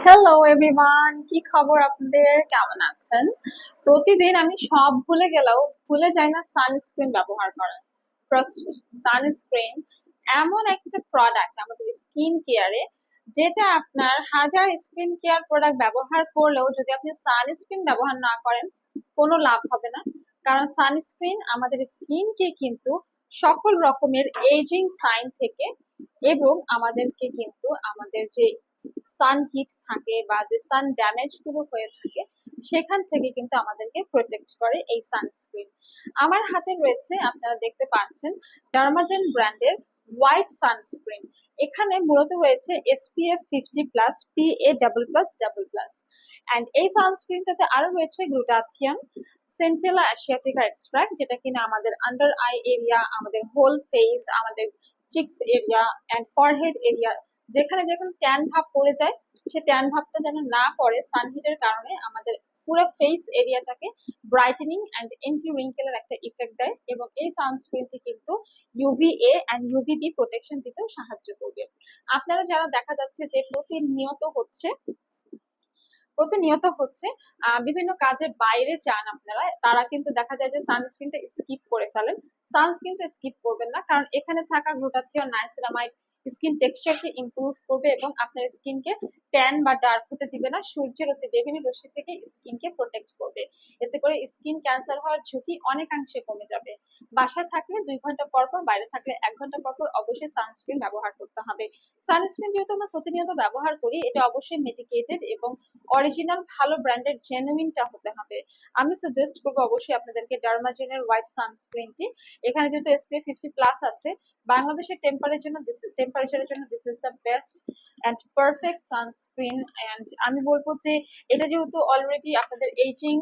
Hello everyone, কি খবর আপনাদের? কেমন আছেন? প্রতিদিন আমি সব ভুলে গেলেও ভুলে যাই না সানস্ক্রিন ব্যবহার করা। ট্রাস্ট মি, সানস্ক্রিন এমন একটা প্রোডাক্ট আমাদের স্কিন কেয়ারে, যেটা আপনার হাজার স্কিন কেয়ার প্রোডাক্ট ব্যবহার করলেও যদি আপনি সানস্ক্রিন ব্যবহার না করেন কোনো লাভ হবে না। কারণ সানস্ক্রিন আমাদের স্কিনকে কিন্তু সকল রকমের এজিং সাইন থেকে এবং আমাদেরকে কিন্তু আমাদের যে সান হিট থাকে বা যে সান ড্যামেজ গুলো হয়ে থাকে সেখান থেকে কিন্তু আমাদেরকে প্রোটেক্ট করে এই সানস্ক্রিন। আমার হাতে রয়েছে, আপনারা দেখতে পাচ্ছেন, ডার্মাজেন ব্র্যান্ডের হোয়াইট সানস্ক্রিন। এখানে মূলত রয়েছে SPF 50+, PA++++। অ্যান্ড এই সানস্ক্রিনটাতে আরো রয়েছে গ্লুটাথিয়ন, সেন্টেলা অ্যাসিয়াটিকা এক্সট্রাক্ট, যেটা কিনা আমাদের আন্ডার আই এরিয়া, আমাদের হোল ফেস, আমাদের chicks area and forehead area, যেখানে যেখানে ট্যান ভাব পড়ে যায় সে ট্যান ভাবটা যেন না পড়ে সানহিটের কারণে, আমাদের পুরো ফেস এরিয়াটাকে ব্রাইটেনিং অ্যান্ড এন্টি রিঙ্কেলের একটা ইফেক্ট দেয়। এবং এই সানস্ক্রিনটি কিন্তু UVA অ্যান্ড UVB প্রোটেকশন দিতেও সাহায্য করবে। আপনারা যারা দেখা যাচ্ছে যে প্রতিনিয়ত হচ্ছে বিভিন্ন কাজের বাইরে যান আপনারা, তারা কিন্তু দেখা যায় যে সানস্ক্রিনটা স্কিপ করে ফেলেন। সানস্ক্রিনটা স্কিপ করবেন না, কারণ এখানে থাকা গ্লুটাথিয়ন, নাইসিলামাইড স্কিন টেক্সচারকে ইমপ্রুভ করবে এবং আপনার স্কিনকে ট্যান বা ডার্ক হতে দিবে না। সূর্যের অতি বেগুনি রশ্মি থেকে স্কিনকে প্রোটেক্ট করবে। এতে করে স্কিন ক্যান্সার হওয়ার ঝুঁকি অনেকাংশে কমে যাবে। বাসায় থাকলে 2 ঘন্টা পর পর, বাইরে থাকলে 1 ঘন্টা পর পর অবশ্যই সানস্ক্রিন ব্যবহার করতে হবে। সানস্ক্রিন যেহেতু আমরা প্রতিনিয়ত ব্যবহার করি, এটা অবশ্যই মেডিকেটেড এবং অরিজিনাল ভালো ব্র্যান্ডের জেনুইনটা হতে হবে। আমি সাজেস্ট করবো অবশ্যই আপনাদেরকে ডার্মাজেনের হোয়াইট সানস্ক্রিনটি। এখানে যেহেতু SPF 50+ আছে, বাংলাদেশের টেম্পারেচারের জন্য this is the best and perfect sunscreen. And আমি বলবো যে এটা যেহেতু অলরেডি আপনাদের এইজিং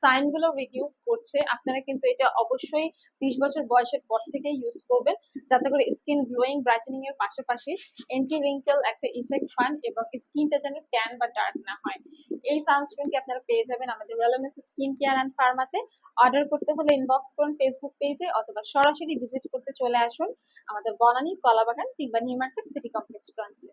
সাইন গুলো রিডিউস করছে, আপনারা কিন্তু এটা অবশ্যই 20 বছর বয়সের পর থেকে ইউজ করবেন, যাতে করে স্কিন গ্লোয়িং ব্রাইটেনিং এর পাশাপাশি এন্টি রিঙ্কেল একটা ইফেক্ট পান এবং স্কিনটা যেন ট্যান বা ডার্ক না হয়। এই সানস্ক্রিনটি আপনারা পেয়ে যাবেন আমাদের ওয়েলনেস স্কিন কেয়ার অ্যান্ড ফার্মাতে। অর্ডার করতে হলে ইনবক্স করুন ফেসবুক পেজে, অথবা সরাসরি ভিজিট করতে চলে আসুন আমাদের বনানী, কলাবাগান কিংবা নিউ মার্কেট সিটি কমপ্লেক্স ব্রাঞ্চে।